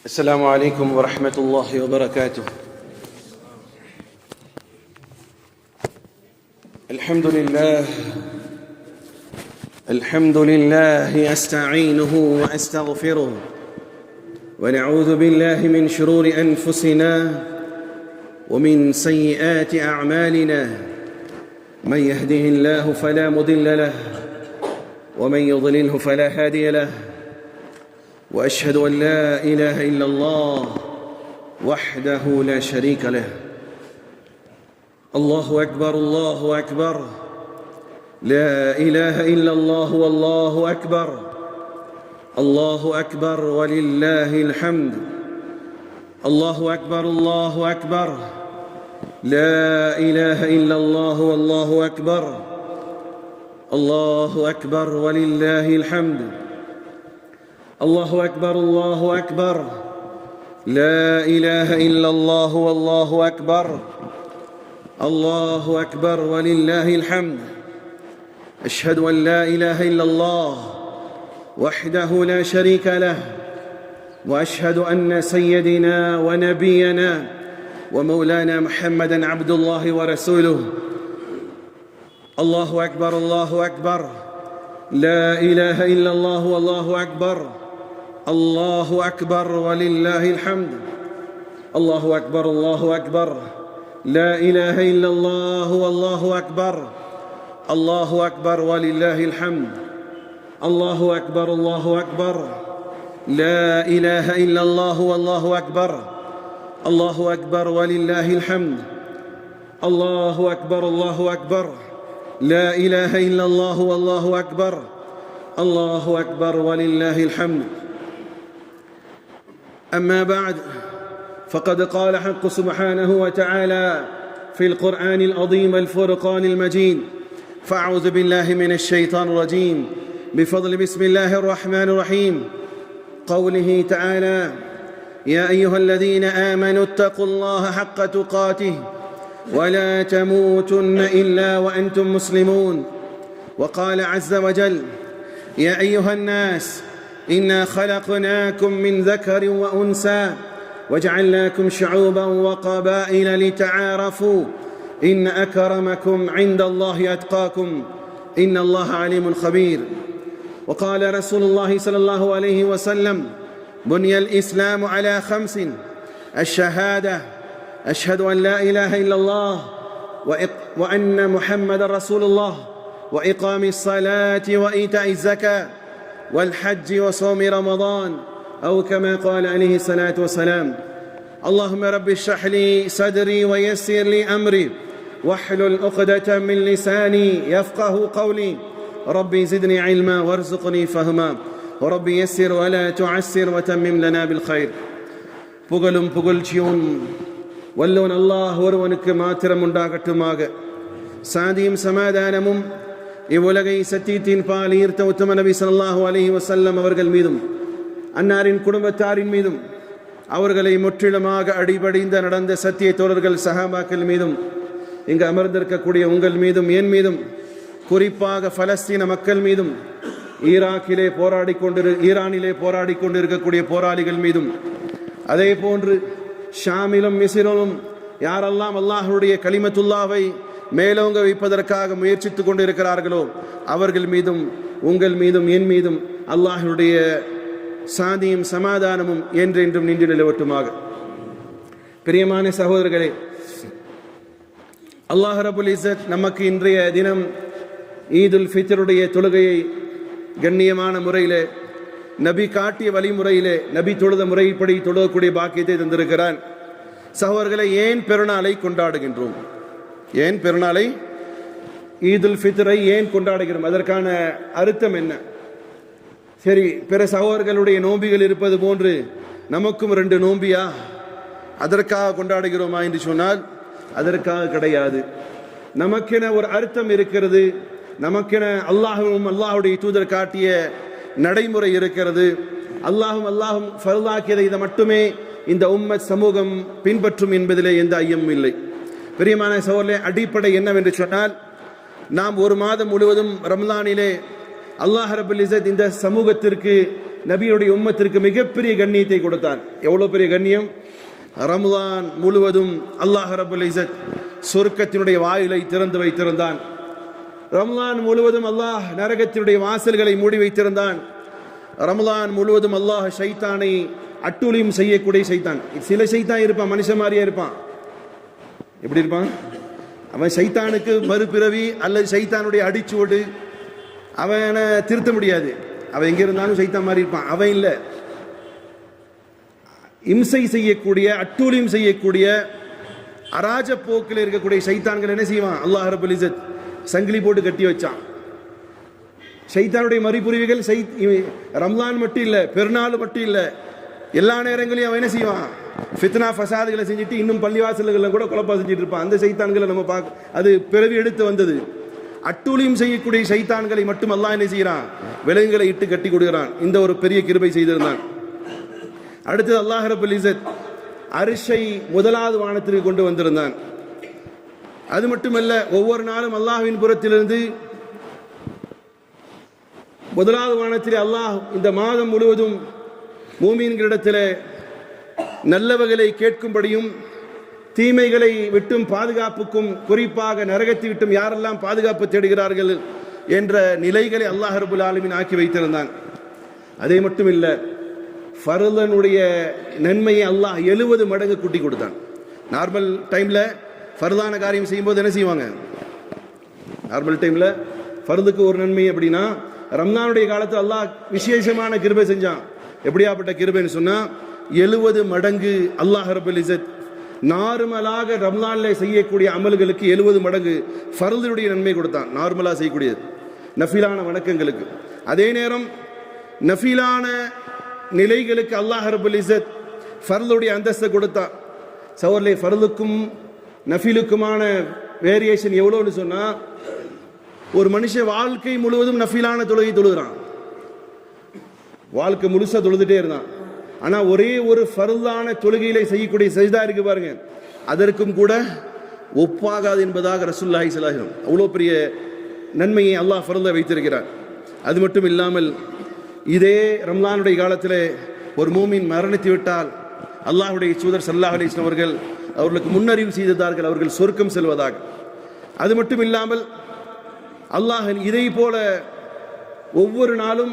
السلام عليكم ورحمة الله وبركاته. الحمد لله أستعينه وأستغفره ونعوذ بالله من شرور أنفسنا ومن سيئات أعمالنا، من يهده الله فلا مضل له ومن يضلله فلا هادي له، وأشهد أن لا إله إلا الله وحده لا شريك له. الله أكبر الله أكبر، لا إله إلا الله والله أكبر، الله أكبر ولله الحمد. الله أكبر الله أكبر، لا إله إلا الله والله أكبر، الله أكبر ولله الحمد. الله أكبر الله أكبر، لا إله إلا الله والله أكبر، الله أكبر ولله الحمد. أشهد أن لا إله إلا الله وحده لا شريك له، وأشهد أن سيدنا ونبينا ومولانا محمدًا عبد الله ورسوله. الله أكبر الله أكبر، لا إله إلا الله والله أكبر، الله أكبر ولله الحمد. الله أكبر الله أكبر، لا إله إلا الله والله أكبر، الله أكبر ولله الحمد. الله أكبر الله أكبر، لا إله إلا الله والله أكبر، الله أكبر ولله الحمد. الله أكبر الله أكبر، لا إله إلا الله والله أكبر، الله أكبر ولله الحمد. أما بعد، فقد قال حق سبحانه وتعالى في القرآن العظيم الفرقان المجيد: فأعوذ بالله من الشيطان الرجيم، بفضل بسم الله الرحمن الرحيم. قوله تعالى: يا أيها الذين آمنوا اتقوا الله حق تقاته ولا تموتن إلا وأنتم مسلمون. وقال عز وجل: يا أيها الناس إنا خلقناكم من ذكر وأنثى وجعلناكم شعوبا وقبائل لتعارفوا إن أكرمكم عند الله أتقاكم إن الله عليم خبير. وقال رسول الله صلى الله عليه وسلم: بني الإسلام على 5: الشهادة، أشهد أن لا إله إلا الله وأن محمد رسول الله، وإقام الصلاة وإيتاء الزكاة والحج وصوم رمضان، أو كما قال عليه الصلاة والسلام. اللهم رب اشرح لي صدري ويسر لي أمري واحلل عقدة من لساني يفقه قولي. ربي زدني علما وارزقني فهما وربي يسر ولا تعسر وتمم لنا بالخير. புகழும் புகழ்ச்சியும் வல்லவன் அல்லாஹ் ஒருவனுக்கு மாத்திரம் உண்டாகட்டுமாக. சாந்தியும் சமாதானமும் இவ்வுலகை சத்தியத்தின் பால் ஈர்த்த உத்தம நபி ஸல்லல்லாஹு அலைஹி வஸல்லம் அவர்கள் மீதும் அன்னாரின் குடும்பத்தாரின் மீதும் அவர்களை முற்றிலுமாக அடிபடிந்த நடந்த சத்திய தோழர்கள் சஹாபாக்கள் மீதும் இங்கு அமர்ந்திருக்கக்கூடிய உங்கள் மீதும் என் மீதும் குறிப்பாக பலஸ்தீன மக்கள் மீதும் ஈரானிலே போராடி கொண்டிருக்கக்கூடிய போராளிகள் மீதும் அதே போன்று ஷாமிலும் மிஸ்ரிலும் யாரெல்லாம் அல்லாஹ்வுடைய கலிமத்துல்லாவை மேலோங்க வைப்பதற்காக முயற்சித்துக் கொண்டிருக்கிறார்களோ அவர்கள் மீதும் உங்கள் மீதும் என் மீதும் அல்லாஹ்வுடைய சாந்தியும் சமாதானமும் என்றென்றும் நின்று நிலவட்டுமாக. பிரியமான சகோதரர்களே, அல்லாஹ் ரப்புல் இஸ்ஸத் நமக்கு இன்றைய தினம் ஈதுல் ஃபித்ருடைய தொழுகையை கண்ணியமான முறையிலே, நபி காட்டிய வழிமுறையிலே, நபி தொழுத முறைப்படி தொழக்கூடிய பாக்கியத்தை தந்திருக்கிறான். சகோதரர்களை, ஏன் பெருநாளை கொண்டாடுகின்றோம்? ஏன் பெருநாளை, ஈதுல் ஃபித்ரை ஏன் கொண்டாடுகிறோம்? அதற்கான அர்த்தம் என்ன? சரி, பிற சகோதரர்களுடைய நோம்பிகள் இருப்பது போன்று நமக்கும் 2 நோம்பியா, அதற்காக கொண்டாடுகிறோமா என்று சொன்னால் அதற்காக கிடையாது. நமக்கென ஒரு அர்த்தம் இருக்கிறது, நமக்கென அல்லாஹுடைய தூதர் காட்டிய நடைமுறை இருக்கிறது. அல்லாஹும் ஃபர்லாக்கியதை இதை மட்டுமே இந்த உம்மத் சமூகம் பின்பற்றும் என்பதிலே எந்த ஐயமும் இல்லை. பிரியமான சகோதரர்களே, அடிப்படை என்னவென்று சொன்னால், நாம் ஒரு மாதம் முழுவதும் ரமலானிலே அல்லாஹ் ரப்புல் இஸ்ஸத் இந்த சமூகத்திற்கு நபியுடைய உம்மத்திற்கு மிகப்பெரிய கண்ணியத்தை கொடுத்தான். எவ்வளவு பெரிய கண்ணியம்! ரமலான் முழுவதும் அல்லாஹ் ரப்பல் இஸ்ஸத் சொர்க்கத்தினுடைய வாயிலை திறந்து வைத்திருந்தான். ரமலான் முழுவதும் அல்லாஹ் நரகத்தினுடைய வாசல்களை மூடி வைத்திருந்தான். ரமலான் முழுவதும் அல்லாஹ் ஷைத்தானை அட்டூழியம் செய்யக்கூடிய ஷைத்தான். சில ஷைத்தான் இருப்பான், மனுஷன் மாதிரியா இருப்பான். எப்படி இருப்பான் அவன்? ஷைத்தானுக்கு மறுபிறவி அல்லது ஷைத்தானுடைய அடிச்சுவோடு அவனை திருத்த முடியாது. அவன் எங்க இருந்தாலும் ஷைத்தான் மாதிரி இருப்பான். அவன் இல்லை, இம்சை செய்யக்கூடிய அட்டூழியம் செய்யக்கூடிய அராஜ போக்கில் இருக்கக்கூடிய ஷைத்தான்கள் என்ன செய்வான்? அல்லாஹ் ரப்பல் இஸ்ஸத் சங்கிலி போட்டு கட்டி வச்சான். ஷைத்தானுடைய மறுபுரிவுகள் ரம்லான் மட்டும் இல்லை, பெருநாள் மட்டும் இல்லை, எல்லா நேரங்களையும் அவன் என்ன செய்வான்? ஃபித்னா ஃபசாதுகளை செஞ்சுட்டு இன்னும் பள்ளிவாசல்களில் கூட குழப்பம் செஞ்சுட்டு இருப்பான். அந்த ஷைத்தான்களை நம்ம பார்க்க, அது பிறவி எடுத்து வந்தது. அட்டூழியம் செய்யக்கூடிய ஷைத்தான்களை மட்டும் அல்லாஹ் என்ன செய்யறான்? விலங்குகளை இட்டு கட்டி கொடுக்கிறான். இந்த ஒரு பெரிய கிருபை செய்திருந்தான். அடுத்தது அல்லாஹ் ரப்பல் இஸ்ஸத் அரிஷை முதலாவது வானத்திற்கு கொண்டு வந்திருந்தான். அது மட்டுமல்ல, ஒவ்வொரு நாளும் அல்லாஹ்வின் புறத்திலிருந்து முதலாவது வானத்திலே அல்லாஹ் இந்த மாதம் முழுவதும் மூமீன்களிடத்தில் நல்லவர்களை கேட்கும்படியும் தீமைகளை விட்டும் பாதுகாப்புக்கும், குறிப்பாக நரகத்தை விட்டும் யாரெல்லாம் பாதுகாப்பு தேடுகிறார்கள் என்ற நிலைகளை அல்லாஹ் ரப்பல் ஆலமீன் ஆக்கி வைத்திருந்தான். அதே மட்டும் இல்லை, ஃபர்லனுடைய நன்மையை அல்லாஹ் 70 மடங்கு கூட்டி கொடுத்தான். நார்மல் டைமில் ஃபர்லான காரியம் செய்யும்போது என்ன செய்வாங்க? நார்மல் டைமில் ஃபர்லுக்கு ஒரு நன்மை அப்படின்னா, ரம்லானுடைய காலத்தில் அல்லாஹ் விசேஷமான கிருபை செஞ்சான். எப்படியாப்பட்ட கிருபைன்னு சொன்னால், 70 மடங்கு அல்லாஹ் ரப்பல் இஸ்ஸத் நார்மலாக ரம்லானில் செய்யக்கூடிய அமல்களுக்கு 70 மடங்கு ஃபர்லுடைய நன்மை கொடுத்தான். நார்மலாக செய்யக்கூடியது நஃபிலான வணக்கங்களுக்கு. அதே நேரம் நஃபிலான நிலைகளுக்கு அல்லாஹ் ரப்பல் இஸ்ஸத் ஃபர்லுடைய அந்தஸ்தை கொடுத்தான். சவர்லே ஃபர்லுக்கும் நஃபிலுக்குமான வேரியேஷன் எவ்வளோன்னு சொன்னால், ஒரு மனுஷன் வாழ்க்கை முழுவதும் நஃபிலான தொழுகை தொழுகிறான், வாழ்க்கை முழுசா தொழுதுட்டே இருந்தான். ஆனால் ஒரே ஒரு ஃபர்லான தொழுகையில செய்யக்கூடிய சஜ்தா இருக்கு பாருங்க, அதற்கும் கூட ஒப்பாகாது என்பதாக ரசூலுல்லாஹி ஸல்லல்லாஹு அலைஹி வஸல்லம் அவ்வளோ பெரிய நன்மையை அல்லாஹ் ஃபர்ல வைத்திருக்கிறார். அது மட்டும் இல்லாமல், இதே ரம்லானுடைய காலத்தில் ஒரு மூமின் மரணித்து விட்டால் அல்லாஹ்வுடைய தூதர் ஸல்லல்லாஹு அலைஹி வஸல்லம் அவர்கள் அவர்களுக்கு முன்னறிவு செய்தார்கள், அவர்கள் சொர்க்கம் செல்வதாக. அது மட்டும் இல்லாமல் அல்லாஹ் இதை போல ஒவ்வொரு நாளும்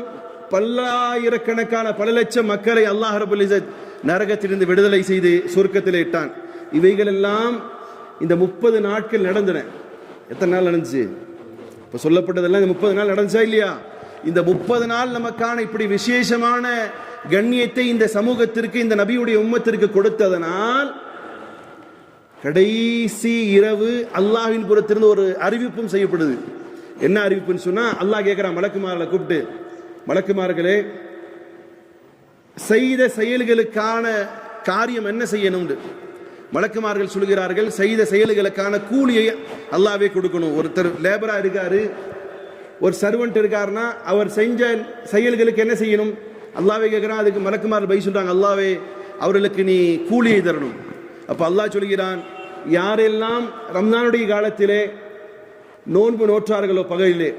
பல்லாயிரக்கணக்கான பல லட்சம் மக்களை அல்லாஹ் ரப்பல் இஸ்ஸத் நரகத்திலிருந்து விடுதலை செய்து சொர்க்கத்தில் இட்டான். இவைகள் எல்லாம் இந்த 30 நாட்கள் நடந்தன. எத்தனை நாள் நடந்துச்சு? இப்போ சொல்லப்பட்டதெல்லாம் இந்த 30 நாள் நடந்துச்சா இல்லையா? இந்த 30 நாள் நமக்கான இப்படி விசேஷமான கண்ணியத்தை இந்த சமூகத்திற்கு, இந்த நபியுடைய உம்மத்திற்கு கொடுத்ததனால், கடைசி இரவு அல்லாஹ்வின் புறத்திலிருந்து ஒரு அறிவிப்பும் செய்யப்படுது. என்ன அறிவிப்புன்னு சொன்னா, அல்லாஹ் கேட்கிறான் மலக்குமார்களை கூப்பிட்டு, மலக்குமார்களே, செய்த செயல்களுக்கான காரியம் என்ன செய்யணும்? மலக்குமார்கள் சொல்கிறார்கள், செய்த செயல்களுக்கான கூலியை அல்லாஹ்வே கொடுக்கணும். ஒருத்தர் லேபரா இருக்காரு, ஒரு சர்வெண்ட் இருக்காருன்னா அவர் செஞ்ச செயல்களுக்கு என்ன செய்யணும்? அல்லாஹ்வே கேட்கிறான். அதுக்கு மலக்குமார்கள் பை சொல்றாங்க, அல்லாஹ்வே அவர்களுக்கு நீ கூலியை தரணும். அப்ப அல்லாஹ் சொல்கிறான், யாரெல்லாம் ரம்லானுடைய காலத்திலே நோன்பு நோற்றார்களோ பகலிலே,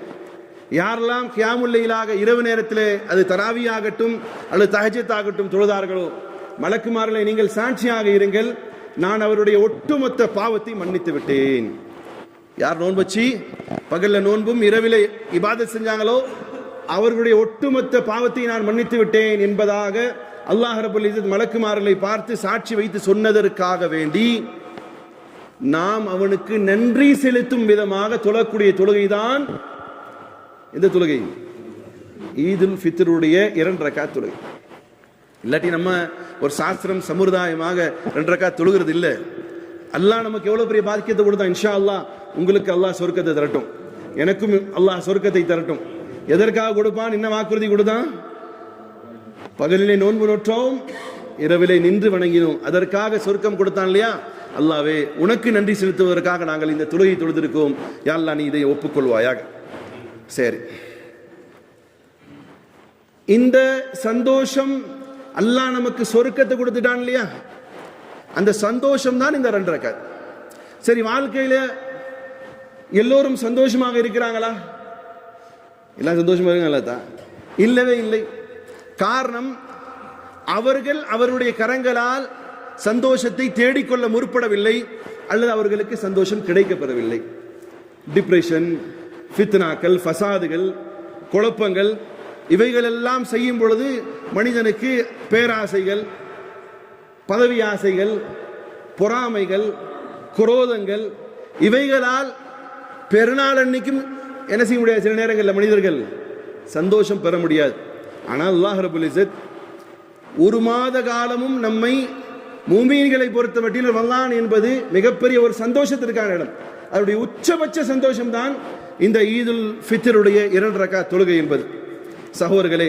யாரெல்லாம் கியாமுல் லைலாக இரவு நேரத்திலே, அது தராவி ஆகட்டும் அல்லது தஹஜ்ஜத் ஆகட்டும் தொழுதார்களோ, மலக்குமார்களை நீங்கள் சாட்சியாக இருங்கள், நான் அவருடைய ஒட்டுமொத்த பாவத்தை மன்னித்து விட்டேன். யார் நோன்பு வச்சு பகல்ல நோன்பும் இரவிலே இபாதத் செஞ்சாங்களோ அவர்களுடைய ஒட்டுமொத்த பாவத்தை நான் மன்னித்து விட்டேன் என்பதாக அல்லாஹ் ரப்பல் இஸ்ஸத் மலக்குமார்களை பார்த்து சாட்சி வைத்து சொன்னதற்காக வேண்டி நாம் அவனுக்கு நன்றி செலுத்தும் விதமாக தொழக்கூடிய தொழுகைதான் இந்த தொழுகை, ஈதுல் ஃபித்ருடைய 2 ரக்காத் தொழுகை. இல்லாட்டி நம்ம ஒரு சாஸ்திரம் சமுதாயமாக 2 ரக்காத் தொழுகிறது இல்லை. அல்லாஹ் நமக்கு எவ்வளவு பெரிய பாக்கியத்தை கொடுத்தான். இன்ஷா அல்லாஹ் உங்களுக்கு அல்லாஹ் சொர்க்கத்தை தரட்டும், எனக்கும் அல்லாஹ் சொர்க்கத்தை தரட்டும். எதற்காக கொடுப்பான்? என்ன வாக்குறுதி கொடுத்தான்? பகலிலே நோன்பு நோற்றோம், இரவிலே நின்று வணங்கினோம், அதற்காக சொர்க்கம் கொடுத்தான் இல்லையா? அல்லாஹ்வே உனக்கு நன்றி செலுத்துவதற்காக நாங்கள் இந்த தொழுகை தொழுதிருக்கோம், யா அல்லாஹ் நீ இதை ஒப்புக்கொள்வாயாக. சரி, இந்த சந்தோஷம் அல்லாஹ் நமக்கு சொர்க்கத்தை கொடுத்துட்டான் இல்லையா? அந்த சந்தோஷம் தான் இந்த 2 ரக்காத். சரி, வாழ்க்கையில எல்லோரும் சந்தோஷமாக இருக்கிறாங்களா? எல்லாம் சந்தோஷமா இருக்காங்களா? இல்லவே இல்லை. காரணம், அவர்கள் அவருடைய கரங்களால் சந்தோஷத்தை தேடிக்கொள்ள முற்படவில்லை, அல்லது அவர்களுக்கு சந்தோஷம் கிடைக்கப்பெறவில்லை. டிப்ரெஷன், ஃபித்னாக்கள், ஃபசாதுகள், குழப்பங்கள் இவைகளெல்லாம் செய்யும் பொழுது மனிதனுக்கு பேராசைகள், பதவி ஆசைகள், பொறாமைகள், குரோதங்கள் இவைகளால் பெருநாள் அன்னைக்கும் என்ன செய்ய முடியாது. சில நேரங்களில் மனிதர்கள் சந்தோஷம் பெற முடியாது. ஆனால் அல்லாஹ் ரப்பல் இஸ்ஸத் ஒரு மாத காலமும் நம்மை மூமீன்களை பொறுத்த மட்டில் ரமலான் என்பது மிகப்பெரிய ஒரு சந்தோஷத்திற்கான இடம். அதனுடைய உச்சபட்ச சந்தோஷம் தான் இந்த ஈதுல் ஃபித்ருடைய 2 ரக்காத் தொழுகை என்பது. சகோதரர்களே,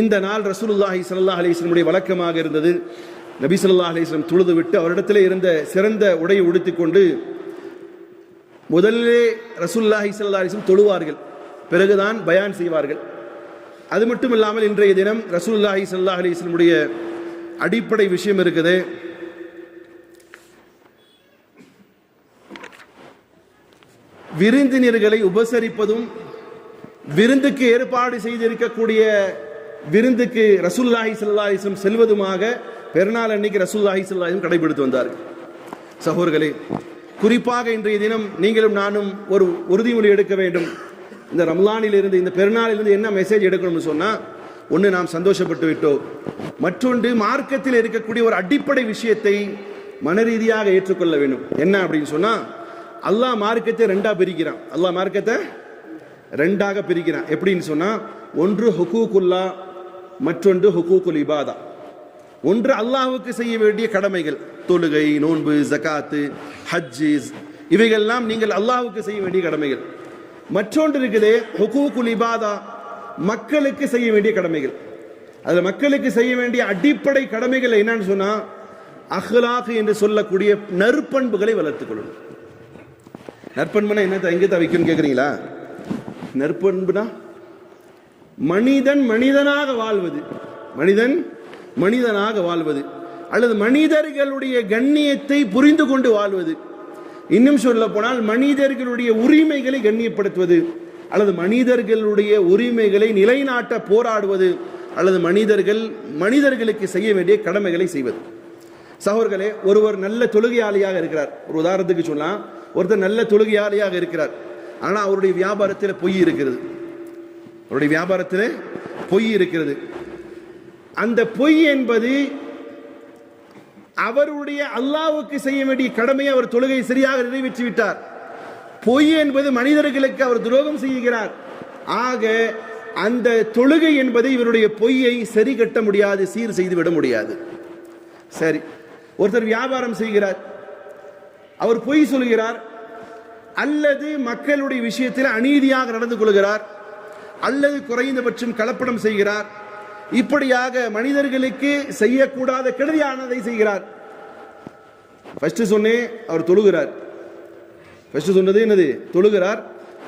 இந்த நாள் ரசூலுல்லாஹி ஸல்லல்லாஹு அலைஹி வஸல்லம் வழக்கமாக இருந்தது. நபி ஸல்லல்லாஹு அலைஹி வஸல்லம் தொழுது விட்டு அவரிடத்திலே இருந்த சிறந்த உடையை உடுத்திக்கொண்டு முதலிலே ரசூலுல்லாஹி ஸல்லல்லாஹு அலைஹி வஸல்லம் தொழுவார்கள், பிறகுதான் பயான் செய்வார்கள். அது மட்டும் இல்லாமல் இன்றைய தினம் ரசூலுல்லாஹி ஸல்லல்லாஹு அலைஹி வஸல்லம் அடிப்படை விஷயம் இருக்குது. விருந்தினர்களை உபசரிப்பதும், விருந்துக்கு ஏற்பாடு செய்திருக்கக்கூடிய விருந்துக்கு ரசூலுல்லாஹி ஸல்லல்லாஹு அலைஹி வஸல்லம் செல்வதுமாக பெருநாள் அன்னைக்கு ரசூலுல்லாஹி ஸல்லல்லாஹு அலைஹி வஸல்லம் கடைபிடித்து வந்தார்கள். சகோதரர்களே, குறிப்பாக இன்றைய தினம் நீங்களும் நானும் ஒரு உறுதிமொழி எடுக்க வேண்டும். இந்த ரமலானில் இருந்து, இந்த பெருநாளிலிருந்து என்ன மெசேஜ் எடுக்கணும்னு சொன்னால், ஒன்று நாம் சந்தோஷப்பட்டு விட்டோம், மற்றொன்று மார்க்கத்தில் இருக்கக்கூடிய ஒரு அடிப்படை விஷயத்தை மனரீதியாக ஏற்றுக்கொள்ள வேண்டும். என்ன அப்படின்னு சொன்னால், அல்லாஹ் மார்க்கத்தை 2ஆக பிரிக்கிறான். அல்லாஹ் மார்க்கத்தை 2ஆக பிரிக்கிறான். எப்படின்னு சொன்னால், ஒன்று ஹுகூக்குல்லா, மற்றொன்று ஹுகூக்குல் இபாதா. ஒன்று அல்லாஹ்வுக்கு செய்ய வேண்டிய கடமைகள், தொழுகை, நோன்பு, ஜகாத்து, ஹஜ்ஜு, இவைகள்லாம் நீங்கள் அல்லாஹ்வுக்கு செய்ய வேண்டிய கடமைகள். மற்றொன்று இருக்குது ஹுகூக்குல் இபாதா, மக்களுக்கு செய்ய வேண்டிய கடமைகள். அதில் மக்களுக்கு செய்ய வேண்டிய அடிப்படை கடமைகள் என்னன்னு சொன்னால், அஹ்லாக் என்று சொல்லக்கூடிய நற்பண்புகளை வளர்த்துக் கொள்ளணும். நற்பண்புனா என்ன, எங்கே தவிக்குன்னு கேட்குறீங்களா? நற்பண்புனா மனிதன் மனிதனாக வாழ்வது, மனிதன் மனிதனாக வாழ்வது, அல்லது மனிதர்களுடைய கண்ணியத்தை புரிந்து கொண்டு வாழ்வது. இன்னும் சொல்ல போனால் மனிதர்களுடைய உரிமைகளை கண்ணியப்படுத்துவது, அல்லது மனிதர்களுடைய உரிமைகளை நிலைநாட்ட போராடுவது, அல்லது மனிதர்களுக்கு செய்ய வேண்டிய கடமைகளை செய்வது. சகோதரர்களே, ஒருவர் நல்ல தொழுகையாளியாக இருக்கிறார். ஒரு உதாரணத்துக்கு சொல்லலாம், ஒருத்தர் நல்ல தொழுகையாளியாக இருக்கிறார், ஆனால் அவருடைய வியாபாரத்தில் பொய் இருக்கிறது. அவருடைய வியாபாரத்தில் பொய் இருக்கிறது. அந்த பொய் என்பது அவருடைய அல்லாஹ்வுக்கு செய்ய வேண்டிய கடமையை அவர் தொழுகை சரியாக நிறைவேற்றி விட்டார். பொய் என்பது மனிதர்களுக்கு அவர் துரோகம் செய்கிறார். ஆக அந்த தொழுகை என்பது இவருடைய பொய்யை சரி கட்ட முடியாது, சீர் செய்து விட முடியாது. சரி, ஒருத்தர் வியாபாரம் செய்கிறார், அவர் பொய் சொல்கிறார், அல்லது மக்களுடைய விஷயத்தில் அநீதியாக நடந்து கொள்கிறார், அல்லது குறைந்தபட்சம் கலப்படம் செய்கிறார். இப்படியாக மனிதர்களுக்கு செய்யக்கூடாத கெடுதியானதை செய்கிறார். ஃபர்ஸ்ட் சொன்னே அவர் தொழுகிறார். ஃபர்ஸ்ட் சொன்னது என்னது? தொழுகிறார்.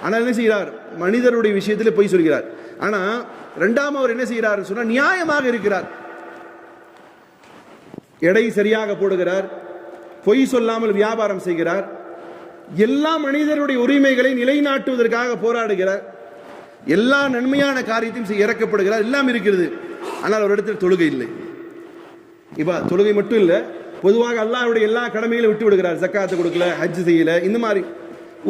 ஆனால் என்ன செய்கிறார்? மனிதருடைய விஷயத்தில் பொய் சொல்கிறார். ஆனால் இரண்டாம் அவர் என்ன செய்கிறார் சொன்னால், நியாயமாக இருக்கிறார். எடை சரியாக போடுகிறார், பொய் சொல்லாமல் வியாபாரம் செய்கிறார், எல்லா மனிதருடைய உரிமைகளை நிலைநாட்டுவதற்காக போராடுகிறார், எல்லா நன்மையான காரியத்தையும் இறக்கப்படுகிறார், எல்லாம் இருக்கிறது. ஆனால் ஒரு இடத்தில் தொழுகை இல்லை. இப்ப தொழுகை மட்டும் இல்லை, பொதுவாக அல்லாஹ்வுடைய எல்லா கடமைகளையும் விட்டு விடுகிறார். ஜக்காத்து கொடுக்கல, ஹஜ் செய்யல, இந்த மாதிரி.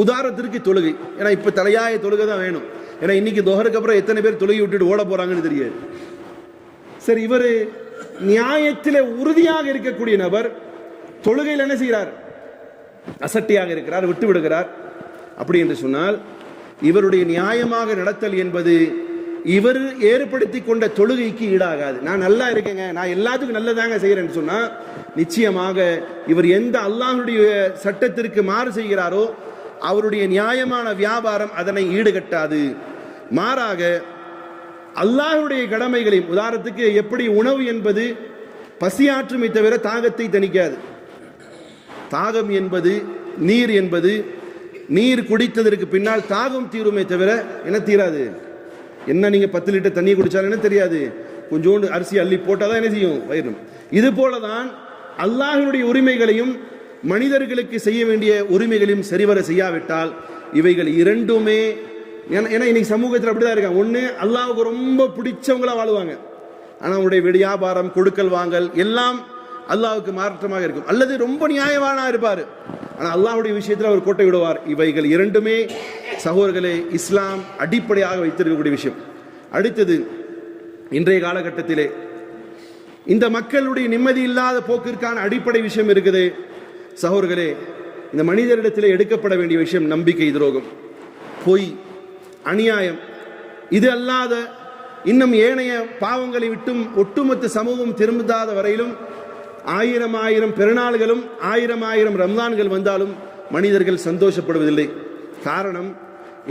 உதாரணத்திற்கு தொழுகை, ஏன்னா இப்ப தலையாய தொழுகை தான் வேணும். ஏன்னா இன்னைக்கு தொஹருக்கு அப்புறம் எத்தனை பேர் தொழுகை விட்டுட்டு ஓட போறாங்கன்னு தெரியாது. சரி, இவர் நியாயத்தில் உறுதியாக இருக்கக்கூடிய நபர் தொழுகையில் என்ன செய்கிறார்? அசட்டியாக இருக்கிறார், விட்டு விடுகிறார். அப்படி என்று சொன்னால் இவருடைய நியாயமாக நடத்தல் என்பது இவர் ஏற்படுத்தி கொண்ட தொழுகைக்கு ஈடாகாது. நான் நல்லா இருக்கேங்க, நான் எல்லாத்துக்கும் நல்லதாங்க செய்கிறேன்னு சொன்னா நிச்சயமாக இவர் எந்த அல்லாஹ்வுடைய சட்டத்திற்கு மாறு செய்கிறாரோ அவருடைய நியாயமான வியாபாரம் அதனை ஈடுகட்டாது. மாறாக அல்லாஹ்வுடைய கடமைகளையும், உதாரணத்துக்கு எப்படி உணவு என்பது பசியாற்றுமை தவிர தாகத்தை தணிக்காது. தாகம் என்பது, நீர் என்பது, நீர் குடித்ததற்கு பின்னால் தாகம் தீருமே தவிர என்ன தீராது. என்ன நீங்க 10 லிட்டர் தண்ணி குடிச்சாலும் என்ன தெரியாது, கொஞ்சோண்டு அரிசி அள்ளி போட்டாதான் என்ன செய்யும், வயிறும். இது போலதான் அல்லாஹ்வுடைய உரிமைகளையும் மனிதர்களுக்கு செய்ய வேண்டிய உரிமைகளையும் சரிவர செய்யாவிட்டால் இவைகள் இரண்டுமே, ஏன்னா இன்னைக்கு சமூகத்தில் அப்படிதான் இருக்காங்க. ஒன்று அல்லாஹ்வுக்கு ரொம்ப பிடிச்சவங்களா வாழ்வாங்க, ஆனால் அவனுடைய வியாபாரம் கொடுக்கல் வாங்கல் எல்லாம் அல்லாஹ்வுக்கு மாற்றமாக இருக்கும். அல்லது ரொம்ப நியாயவானா இருப்பார், ஆனால் அல்லாஹ்வுடைய விஷயத்தில் அவர் கோட்டை விடுவார். இவைகள் இரண்டுமே சகோதரர்களே இஸ்லாம் அடிப்படையாக வைத்திருக்கக்கூடிய விஷயம். அடுத்தது, இன்றைய காலகட்டத்திலே இந்த மக்களுடைய நிம்மதி இல்லாத போக்கிற்கான அடிப்படை விஷயம் இருக்குது சகோதரர்களே. இந்த மனிதரிடத்தில் எடுக்கப்பட வேண்டிய விஷயம் நம்பிக்கை துரோகம், பொய், அநியாயம். இது அல்லாத இன்னும் ஏனைய பாவங்களை விட்டும் ஒட்டுமொத்த சமூகம் திரும்பாத வரையிலும் 1000 பெருநாள்களும் 1000 ரம்லான்கள் வந்தாலும் மனிதர்கள் சந்தோஷப்படுவதில்லை. காரணம்,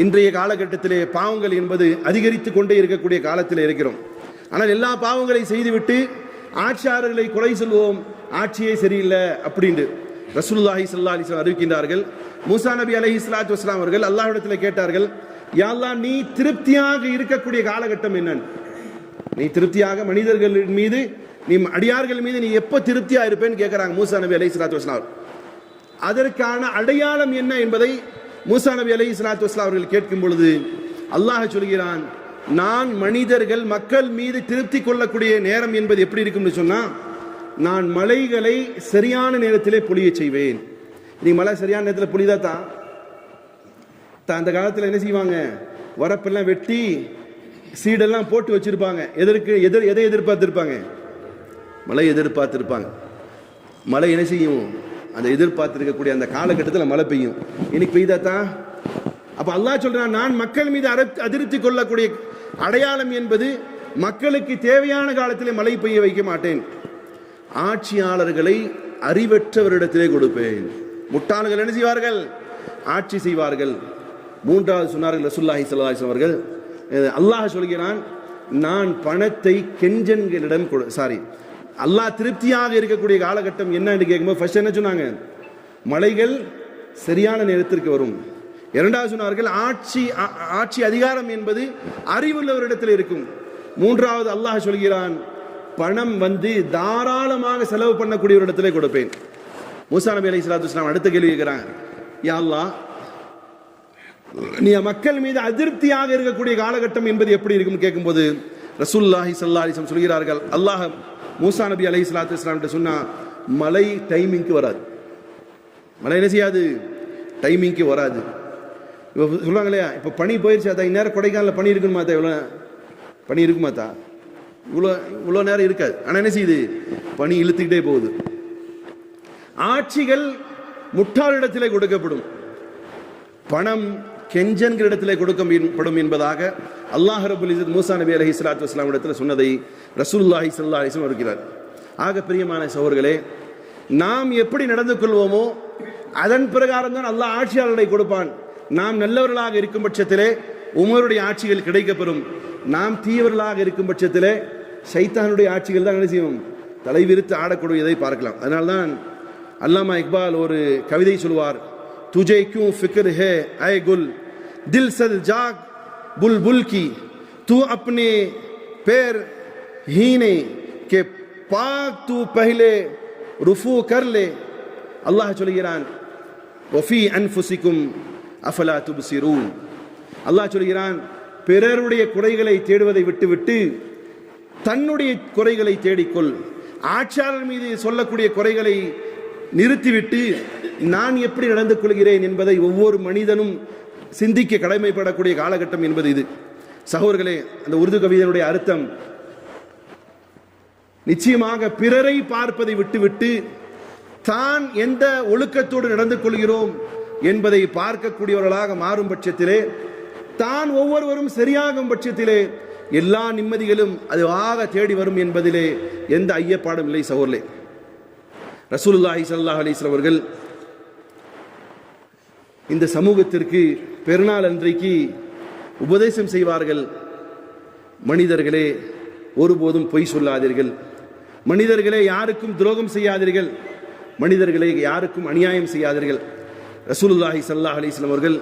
இன்றைய காலகட்டத்திலே பாவங்கள் என்பது அதிகரித்து கொண்டே இருக்கக்கூடிய காலத்தில் இருக்கிறோம். ஆனால் எல்லா பாவங்களை செய்துவிட்டு ஆட்சியாளர்களை குறை சொல்வோம், ஆட்சியே சரியில்லை அப்படின்ட்டு. ரசூலுல்லாஹி ஸல்லல்லாஹு அலைஹி வஸல்லம் அறிவிக்கின்றார்கள், மூசா நபி அலைஹிஸ்ஸலாத்து வஸலாம் அவர்கள் அல்லாஹ்விடத்தில் கேட்டார்கள், யா அல்லாஹ், நீ திருப்தியாக இருக்கக்கூடிய காலகட்டம் என்னன்னு? நீ திருப்தியாக மனிதர்கள் மீது, நீ அடியார்கள் மீது நீ எப்போ திருப்தியா இருப்பேன்னு கேட்கிறாங்க மூசா நபி அலைஹிஸ்ஸலாத்து வஸலாம். அதற்கான அடையாளம் என்ன என்பதை மூசா நபி அலைஹிஸ்ஸலாத்து வஸலாம் அவர்கள் கேட்கும் பொழுது அல்லாஹ் சொல்கிறான், நான் மனிதர்கள் மக்கள் மீது திருப்தி கொள்ளக்கூடிய நேரம் என்பது எப்படி இருக்கும்னு சொன்னா, நான் மலைகளை சரியான நேரத்திலே பொழிய செய்வேன். நீ மழை சரியான நேரத்தில் பொழிதா தான் அந்த காலத்தில் என்ன செய்வாங்க, வரப்பெல்லாம் வெட்டி சீடெல்லாம் போட்டு வச்சிருப்பாங்க. எதை எதிர்பார்த்திருப்பாங்க? மழை எதிர்பார்த்திருப்பாங்க. மழை என்ன செய்யும், அந்த எதிர்பார்த்திருக்கக்கூடிய அந்த காலகட்டத்தில் மழை பெய்யும். இன்னைக்கு பெய்தா தான். அப்ப அல்லாஹ் சொல்றான், நான் மக்கள் மீது அதிருப்தி கொள்ளக்கூடிய அடையாளம் என்பது மக்களுக்கு தேவையான காலத்திலே மழை பெய்ய வைக்க மாட்டேன். ஆட்சியாளர்களை அறிவற்றவரிடத்திலே கொடுப்பேன். முட்டாள்கள் என்ன செய்வார்கள், ஆட்சி செய்வார்கள். மூன்றாவது சொன்னார்கள் ரசூலுல்லாஹி ஸல்லல்லாஹு அலைஹி வஸல்லம் அவர்கள், அல்லாஹ் சொல்கிறான், நான் பணத்தை கெஞ்சன்களிடம் அல்லாஹ் திருப்தியாக இருக்கக்கூடிய காலகட்டம் என்னன்னு கேட்கும்போது ஃபர்ஸ்ட் என்ன சொன்னாங்க, மலைகள் சரியான நேரத்திற்கு வரும். இரண்டாவது சொன்னார்கள், ஆட்சி அதிகாரம் என்பது அறிவுள்ளவரிடத்தில் இருக்கும். மூன்றாவது அல்லாஹ் சொல்கிறான், பணம் வந்து தாராளமாக செலவு பண்ணக்கூடிய ஒரு இடத்துல கொடுப்பேன். மூசா நபி அலைஹிஸ்ஸலாத்து வஸலாம் அடுத்த கேள்வி கேட்கிறாங்க, யா அல்லாஹ், நீ மக்கள் மீது அதிருப்தியாக இருக்கக்கூடிய காலகட்டம் என்பது எப்படி இருக்கும் கேட்கும்போது ரசூலுல்லாஹி ஸல்லல்லாஹு அலைஹி வஸல்லம் சொல்கிறார்கள், அல்லாஹ் மூசா நபி அலைஹிஸ்ஸலாத்து வஸலாம் சொன்னா, மழை டைமிங்க்கு வராது. மழை என்ன செய்யாது, டைமிங்க்கு வராது. இப்போ சொல்லுவாங்க இல்லையா, இப்போ பனி போயிடுச்சு, அதான் இந்நேரம் கொடைக்கானலில் பனி இருக்குன்னு மாத்தா, இவ்வளோ பனி இருக்குமாத்தா, இவ்வளோ நேரம் இருக்காது. ஆனால் என்ன செய்யுது, பனி இழுத்துக்கிட்டே போகுது. ஆட்சிகள் முட்டாளிடத்திலே கொடுக்கப்படும், பணம் கெஞ்சன்கிற இடத்திலே கொடுக்கப்படும் என்பதாக அல்லாஹ் ரப்பல் இஸ்ஸத் மூசா நபி அலைஹிஸ்ஸலாத்து வஸலாம் இடத்தில் சொன்னதை ரசூலுல்லாஹி ஸல்லல்லாஹு அலைஹி வஸல்லம் இருக்கிறார். ஆக பிரியமான சகோதரர்களே, நாம் எப்படி நடந்து கொள்வோமோ அதன் பிரகாரம் தான் அல்லாஹ் ஆட்சியாளர்களை கொடுப்பான். நாம் நல்லவர்களாக இருக்கும் பட்சத்திலே உமருடைய ஆட்சிகள் கிடைக்கப்பெறும். நாம் தீவிரர்களாக இருக்கும் பட்சத்திலே ஷைத்தானுடைய ஆட்சிகள் தான் என்ன செய்யும், தலைவிரித்து ஆடக்கூடியதை பார்க்கலாம். அதனால்தான் அல்லாமா இக்பால் ஒரு கவிதை சொல்வார், तुझे क्यों फिक्र है ऐ गुल दिल सद जाग बुलबुल की तू अपने पैर हीने के पाक तू पहले रुफू कर ले. अल्लाह சொல்கிறான், वफी अनफुसिकुम अफला तुबसिरून. அல்லாஹ் சொல்கிறான், பிறருடைய குறைகளை தேடுவதை விட்டுவிட்டு தன்னுடைய குறைகளை தேடிக்கொள். ஆட்சியாளர் மீது சொல்லக்கூடிய குறைகளை நிறுத்திவிட்டு நான் எப்படி நடந்து கொள்கிறேன் என்பதை ஒவ்வொரு மனிதனும் சிந்திக்க கடமைப்படக்கூடிய காலகட்டம் என்பது இது. சகோதரர்களே, அந்த உருது கவிதையினுடைய அர்த்தம் நிச்சயமாக பிறரை பார்ப்பதை விட்டுவிட்டு தான் எந்த ஒழுக்கத்தோடு நடந்து கொள்கிறோம் என்பதை பார்க்கக்கூடியவர்களாக மாறும் பட்சத்திலே, தான் ஒவ்வொருவரும் சரியாகும் பட்சத்திலே எல்லா நிம்மதிகளும் அதுவாக தேடி வரும் என்பதிலே எந்த ஐயப்பாடும் இல்லை. சகோதரர்களே, ரசூலுல்லாஹி ஸல்லல்லாஹு அலைஹி வஸல்லம் அவர்கள் இந்த சமூகத்திற்கு பெருநாள் அன்றைக்கு உபதேசம் செய்வார்கள். மனிதர்களே, ஒருபோதும் பொய் சொல்லாதீர்கள். மனிதர்களே, யாருக்கும் துரோகம் செய்யாதீர்கள். மனிதர்களே, யாருக்கும் அநியாயம் செய்யாதீர்கள். ரசூலுல்லாஹி ஸல்லல்லாஹு அலைஹி வஸல்லம் அவர்கள்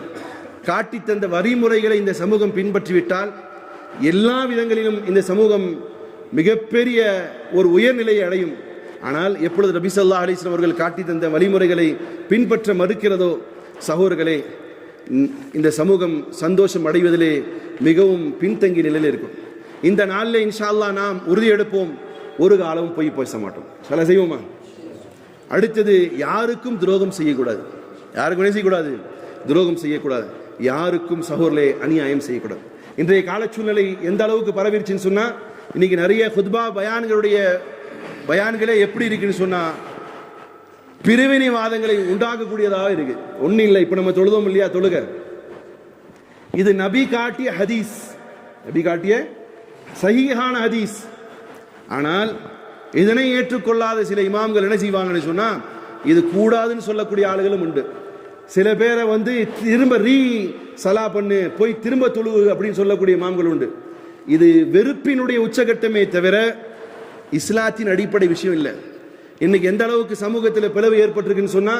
காட்டி தந்த வழிமுறைகளை இந்த சமூகம் பின்பற்றிவிட்டால் எல்லா விதங்களிலும் இந்த சமூகம் மிகப்பெரிய ஒரு உயர்நிலையை அடையும். ஆனால் எப்பொழுது நபி ஸல்லல்லாஹு அலைஹி வஸல்லம் அவர்கள் காட்டி தந்த வழிமுறைகளை பின்பற்ற மறுக்கிறதோ, சகோதரர்களே, இந்த சமூகம் சந்தோஷம் அடைவதிலே மிகவும் பின்தங்கிய நிலையில் இருக்கும். இந்த நாளில் இன்ஷா அல்லாஹ் நாம் உறுதி எடுப்போம், ஒரு காலமும் போய் பேச மாட்டோம். சில செய்வோமா? அடுத்தது, யாருக்கும் துரோகம் செய்யக்கூடாது. யாருக்கும் என்ன செய்யக்கூடாது? துரோகம் செய்யக்கூடாது. யாருக்கும் சகோதரர்களே அநியாயம் செய்யக்கூடாது. இன்றைய கால சூழ்நிலை எந்த அளவுக்கு பரவிருச்சுன்னு சொன்னா, இன்னைக்கு நிறைய குத்பா பயான்களே எப்படி இருக்குன்னு சொன்னா, பிரிவினைவாதங்களை உண்டாக்கக்கூடியதாக இருக்கு. ஒன்னும் இல்லை, இப்ப நம்ம தொழுதோம் இல்லையா, தொழுக, இது நபி காட்டிய ஹதீஸ், நபி காட்டிய சஹீஹான ஹதீஸ். ஆனால் இதனை ஏற்றுக்கொள்ளாத சில இமாம்கள் என்ன செய்வாங்கன்னு சொன்னா, இது கூடாதுன்னு சொல்லக்கூடிய ஆளுகளும் உண்டு. சில பேரை திரும்ப சலா பண்ணு, போய் திரும்ப தொழுவு அப்படின்னு சொல்லக்கூடிய இமாம்கள் உண்டு. இது வெறுப்பினுடைய உச்சகட்டமே தவிர இஸ்லாத்தின் அடிப்படை விஷயம் இல்லை. இன்னைக்கு எந்த அளவுக்கு சமூகத்தில் பிளவு ஏற்பட்டிருக்குன்னு சொன்னா,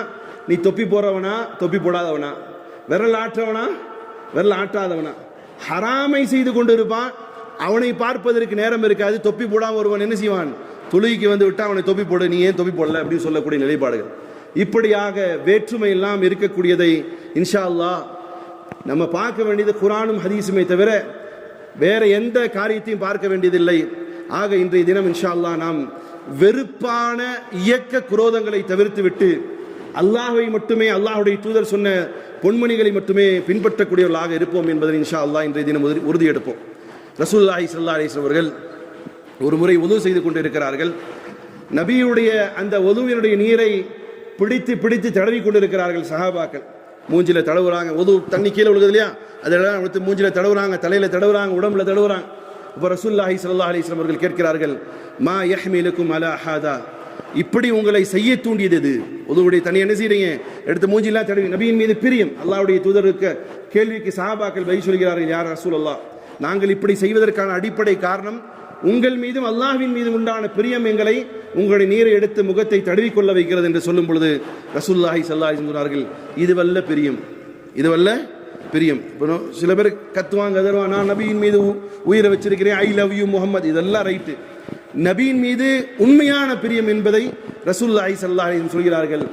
நீ தொப்பி போறவனா தொப்பி போடாதவனா, விரல் ஆற்றவனா விரல் ஆற்றாதவனா, ஹராமை செய்து கொண்டு இருப்பான், அவனை பார்ப்பதற்கு நேரம் இருக்காது. தொப்பி போடாம ஒருவன் என்ன செய்வான்? தொழுகைக்கு விட்டா அவனை தொப்பி போடு, நீ ஏன் தொப்பி போடல அப்படின்னு சொல்லக்கூடிய நிலைப்பாடுகள். இப்படியாக வேற்றுமை எல்லாம் இருக்கக்கூடியதை இன்ஷா அல்லாஹ் நம்ம பார்க்க வேண்டியது குர்ஆனும் ஹதீஸுமே தவிர வேற எந்த காரியத்தையும் பார்க்க வேண்டியதில்லை. ஆக இன்றைய தினம் இன்ஷா அல்லாஹ் நாம் வெறுப்பான இயக்க குரோதங்களை தவிர்த்து விட்டு அல்லாஹ்வை மட்டுமே, அல்லாஹ்வுடைய தூதர் சொன்ன பொன்மணிகளை மட்டுமே பின்பற்றக்கூடியவர்களாக இருப்போம் என்பதை இன்ஷா அல்லாஹ் இன்றைய தினம் உறுதி எடுப்போம். ரசூலுல்லாஹி ஸல்லல்லாஹு அலைஹி வஸல்லம் அவர்கள் ஒரு முறை உது செய்து கொண்டிருக்கிறார்கள். நபியுடைய அந்த உதுவினுடைய நீரை பிடித்து பிடித்து தடவி கொண்டிருக்கிறார்கள் சஹாபாக்கள். மூஞ்சில தடவுறாங்க, உது தண்ணி கீழே விழுகுது இல்லையா, அதெல்லாம் எடுத்து மூஞ்சில தடவுறாங்க, தலையில தடவுறாங்க, உடம்புல தடவுறாங்க. இப்போ ரசூலுல்லாஹி ஸல்லல்லாஹு அலைஹி வஸல்லம் அவர்கள் கேட்கிறார்கள், மா யஹ்மிலுக்கும் அலா ஹாதா, இப்படி உங்களை செய்ய தூண்டியது எது? உதுவுடைய தண்ணி என்ன செய்றீங்க? எடுத்து மூஞ்சிலாம் தடவி. நபியின் மீது பிரியம். அல்லாஹ்வுடைய தூதருக்கு கேள்விக்கு சஹாபாக்கள் பதில் சொல்கிறார்கள், யார் ரசூலல்லாஹ், நாங்கள் இப்படி செய்வதற்கான அடிப்படை காரணம் உங்கள் மீதும் அல்லாஹ்வின் மீதும் உண்டான பிரியம் எங்களை உங்களுடைய நீரை எடுத்து முகத்தை தடவிக்கொள்ள வைக்கிறது என்று சொல்லும் பொழுது ரசூலுல்லாஹி ஸல்லல்லாஹு அலைஹி வஸல்லம் சொன்னார்கள், இதுவல்ல பிரியம், இதுவல்ல பிரியம். சில பேர் கத்துவாங்க, கதறுவாங்க, நான் நபியின் மீது உயிரை வச்சிருக்கிறேன், ஐ லவ் யூ முஹம்மது, இதெல்லாம் ரைட்டு. நபியின் மீது உண்மையான பிரியம் என்பதை ரசூலுல்லாஹி ஸல்லல்லாஹு அலைஹி வஸல்லம் சொல்கிறார்கள்,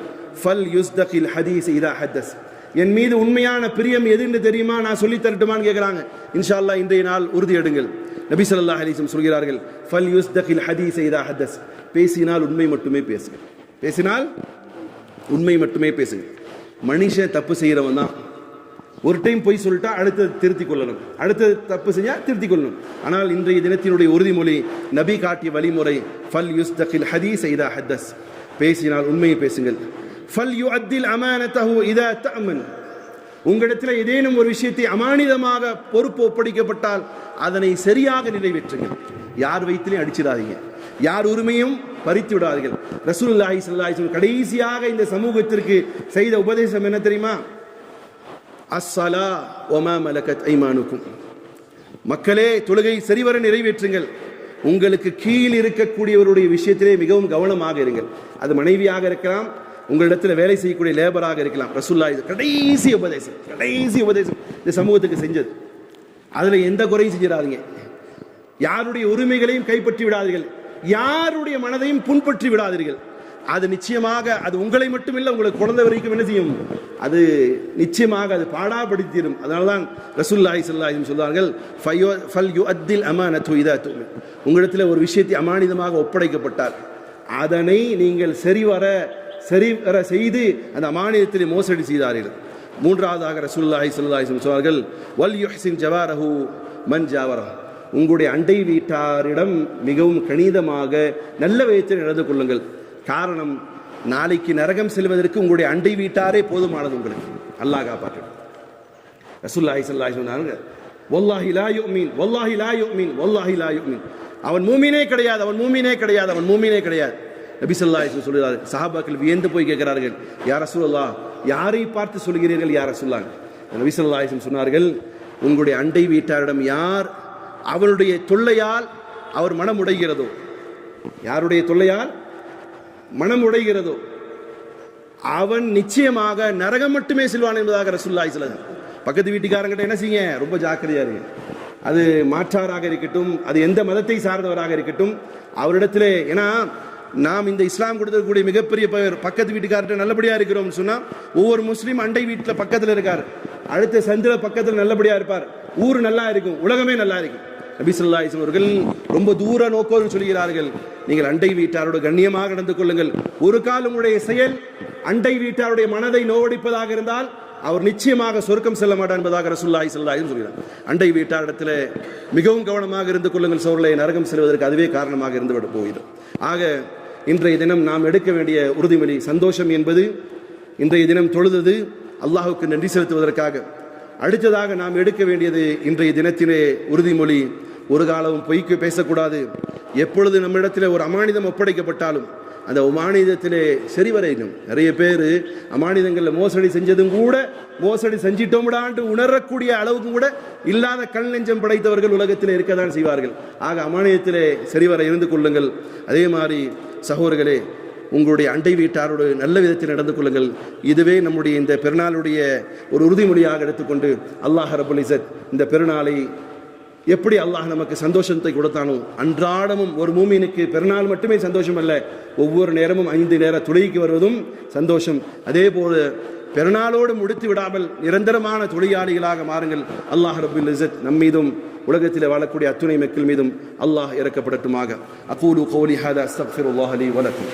ஃபல் யுஸ்தகில் ஹதீஸ் இதா ஹதஸ், என் மீது உண்மையான பிரியம் எதுன்னு தெரியுமா, நான் சொல்லி தரட்டுமான்னு கேட்கிறாங்க. இன்ஷா அல்லாஹ் இன்றைய நாள் உறுதி எடுங்கள். நபி ஸல்லல்லாஹு அலைஹி வஸல்லம் சொல்கிறார்கள், ஃபல் யுஸ்தகில் ஹதீஸ் இதா ஹதஸ், பேசினால் உண்மை மட்டுமே பேசுங்க, பேசினால் உண்மை மட்டுமே பேசுங்க. மனுஷன் தப்பு செய்கிறவன் தான், ஒரு டைம் போய் சொல்லிட்டா அடுத்தது திருத்திக் கொள்ளணும், அடுத்தது தப்பு செஞ்சா திருத்திக் கொள்ளணும். ஆனால் இன்றைய தினத்தினுடைய உறுதிமொழி, நபி காட்டிய வழிமுறை, ஃபல் யுஸ்தகில் ஹதீஸ் இதா ஹதஸ், பேசினால் உண்மையை பேசுங்கள். ஃபல் யுஅத்தில் அமானதஹு இதா தஅமன், உங்களிடத்தில் ஏதேனும் ஒரு விஷயத்தை அமானிதமாக பொறுப்பு ஒப்படைக்கப்பட்டால் அதனை சரியாக நிறைவேற்றுங்கள். யார் வயிற்றிலையும் அடிச்சிடாதீங்க, யார் உரிமையும் பறித்து விடாதீர்கள். ரசூலுல்லாஹி ஸல்லல்லாஹு அலைஹி வஸல்லம் கடைசியாக இந்த சமூகத்திற்கு செய்த உபதேசம் என்ன தெரியுமா? அஸ்ஸலா வமா மலகத் ஐமானுக்கும், மக்களே தொழுகை சரிவர நிறைவேற்றுங்கள், உங்களுக்கு கீழ் இருக்கக்கூடியவருடைய விஷயத்திலே மிகவும் கவனமாக இருங்கள். அது மனைவியாக இருக்கலாம், உங்களிடத்தில் வேலை செய்யக்கூடிய லேபராக இருக்கலாம். ரசூலுல்லாஹி கடைசி உபதேசம் இந்த சமூகத்துக்கு செஞ்சது. அதுல எந்த குறையும் செஞ்சிடாதீங்க, யாருடைய உரிமைகளையும் கைப்பற்றி விடாதீர்கள், யாருடைய மனதையும் புண்பற்றி விடாதீர்கள். அது நிச்சயமாக அது உங்களை மட்டுமில்லை, உங்களுக்கு குழந்தை வரைக்கும் என்ன செய்யும், அது நிச்சயமாக அது பாடாப்படுத்திடும். அதனால்தான் ரசூலுல்லாஹி ஸல்லல்லாஹு அலைஹி வஸல்லம் சொல்வார்கள், ஃபல் யுஅத்தில் அமானது இதா துமின், உங்களிடத்தில் ஒரு விஷயத்தை அமானிதமாக ஒப்படைக்கப்பட்டால் அதனை நீங்கள் சரிவர செய்து அந்த அமானிதத்தில் மோசடி செய்தார்கள். மூன்றாவதாக ரசூலுல்லாஹி ஸல்லல்லாஹு அலைஹி வஸல்லம் சொல்வார்கள், வல் யுஹ்சின் ஜவாரஹு மன் ஜாவரஹு, உங்களுடைய அண்டை வீட்டாரிடம் மிகவும் கணிதமாக நல்ல விதத்தில் நடந்து கொள்ளுங்கள். காரணம், நாளைக்கு நரகம் செல்வதற்கு உங்களுடைய அண்டை வீட்டாரே போதுமானது உங்களுக்கு. அல்லாஹ் காப்பாற்றணும். ரசூலுல்லாஹி ஸல்லல்லாஹு அலைஹி வஸல்லம் சொன்னாங்க, வல்லாஹி லா யுமின் வல்லாஹி லா யுமின் வல்லாஹி லா யுமின், அவன் மூமினே கிடையாது, அவன் மூமினே கிடையாது, அவன் மூமினே கிடையாது. நபி ஸல்லல்லாஹு அலைஹி வஸல்லம் சொல்கிறார்கள். சஹாபாக்கள் வியந்து போய் கேட்கிறார்கள், யா ரசூலல்லாஹ், யாரை பார்த்து சொல்கிறீர்கள் யா ரசூலல்லாஹ்? நபி ஸல்லல்லாஹு அலைஹி வஸல்லம் சொன்னார்கள், உங்களுடைய அண்டை வீட்டாரிடம் யார் அவருடைய தொல்லையால் அவர் மனம் உடைகிறதோ, யாருடைய தொல்லையால் மனம் உடைகிறதோ அவன் நிச்சயமாக நரகம் மட்டுமே செல்வான் என்பதாக ரசூலுல்லாஹி ஸல்லல்லாஹு அலைஹி வஸல்லம். பக்கத்து வீட்டுக்காரங்கிட்ட என்ன செய்யுங்க, ரொம்ப ஜாக்கிரதையா இருங்க. அது மாற்றாராக இருக்கட்டும், அது எந்த மதத்தை சார்ந்தவராக இருக்கட்டும், அவரிடத்திலே, ஏன்னா நாம் இந்த இஸ்லாம் கொடுத்தக்கூடிய மிகப்பெரிய பக்கத்து வீட்டுக்கார்ட்ட நல்லபடியா இருக்கிறோம்னு சொன்னா, ஒவ்வொரு முஸ்லீம் அண்டை வீட்டில் பக்கத்தில் இருக்கார், அடுத்த சந்தில பக்கத்தில் நல்லபடியா இருப்பார், ஊர் நல்லா இருக்கும், உலகமே நல்லா இருக்கும். நபி ஸல்லல்லாஹு அலைஹி வஸல்லம் அவர்கள் ரொம்ப தூர நோக்கோடு சொல்கிறார்கள், நீங்கள் அண்டை வீட்டாரோடு கண்ணியமாக நடந்து கொள்ளுங்கள். ஒரு கால் உங்களுடைய செயல் அண்டை வீட்டாருடைய மனதை நோவடிப்பதாக இருந்தால் அவர் நிச்சயமாக சொர்க்கம் செல்ல மாட்டார் என்பதாக ரசூலுல்லாஹி ஸல்லல்லாஹு அலைஹி வஸல்லம் சொல்கிறார். அண்டை வீட்டாரிடத்தில் மிகவும் கவனமாக இருந்து கொள்ளுங்கள் சோழலை, நரகம் செல்வதற்கு அதுவே காரணமாக இருந்துவிட போகிறது. ஆக இன்றைய தினம் நாம் எடுக்க வேண்டிய உறுதிமொழி சந்தோஷம் என்பது இன்றைய தினம் தொழுது அல்லாஹுக்கு நன்றி செலுத்துவதற்காக. அடுத்ததாக நாம் எடுக்க வேண்டியது இன்றைய தினத்திலே உறுதிமொழி, ஒரு காலமும் பொய்க்கு பேசக்கூடாது. எப்பொழுது நம்மிடத்தில் ஒரு அமானிதம் ஒப்படைக்கப்பட்டாலும் அந்த அமானிதத்திலே சரிவரையிலும் நிறைய பேர் அமானிதங்களில் மோசடி செஞ்சதும் கூட மோசடி செஞ்சிட்டோம்டான்ட்டு உணரக்கூடிய அளவுக்கு கூட இல்லாத கல் நெஞ்சம் படைத்தவர்கள் உலகத்தில் இருக்கத்தான் செய்வார்கள். ஆக அமானிதத்திலே சரிவர இருந்து கொள்ளுங்கள். அதே மாதிரி சகோதரர்களே, உங்களுடைய அண்டை வீட்டாரோடு நல்ல விதத்தில் நடந்து கொள்ளுங்கள். இதுவே நம்முடைய இந்த பெருநாளுடைய ஒரு உறுதிமொழியாக எடுத்துக்கொண்டு அல்லாஹ் ரப்புல் இஸ்ஸத் இந்த பெருநாளை எப்படி அல்லாஹ் நமக்கு சந்தோஷத்தை கொடுத்தானோ, அன்றாடமும் ஒரு மூமினுக்கு பெருநாள் மட்டுமே சந்தோஷம் அல்ல, ஒவ்வொரு நேரமும் 5 நேர தொழுகைக்கு வருவதும் சந்தோஷம். அதே போல பெருநாளோடு முடித்து விடாமல் நிரந்தரமான தொழிலாளிகளாக மாறுங்கள். அல்லாஹ் ரப்புல் இஸ்ஸத் நம் மீதும் உலகத்தில் வாழக்கூடிய அத்துணை மக்கள் மீதும் அல்லாஹ் இறக்கப்படட்டுமாக. அகூலு கௌலி ஹாதா அஸ்தக்ஃபிருல்லாஹ் லி வ லக்கும்.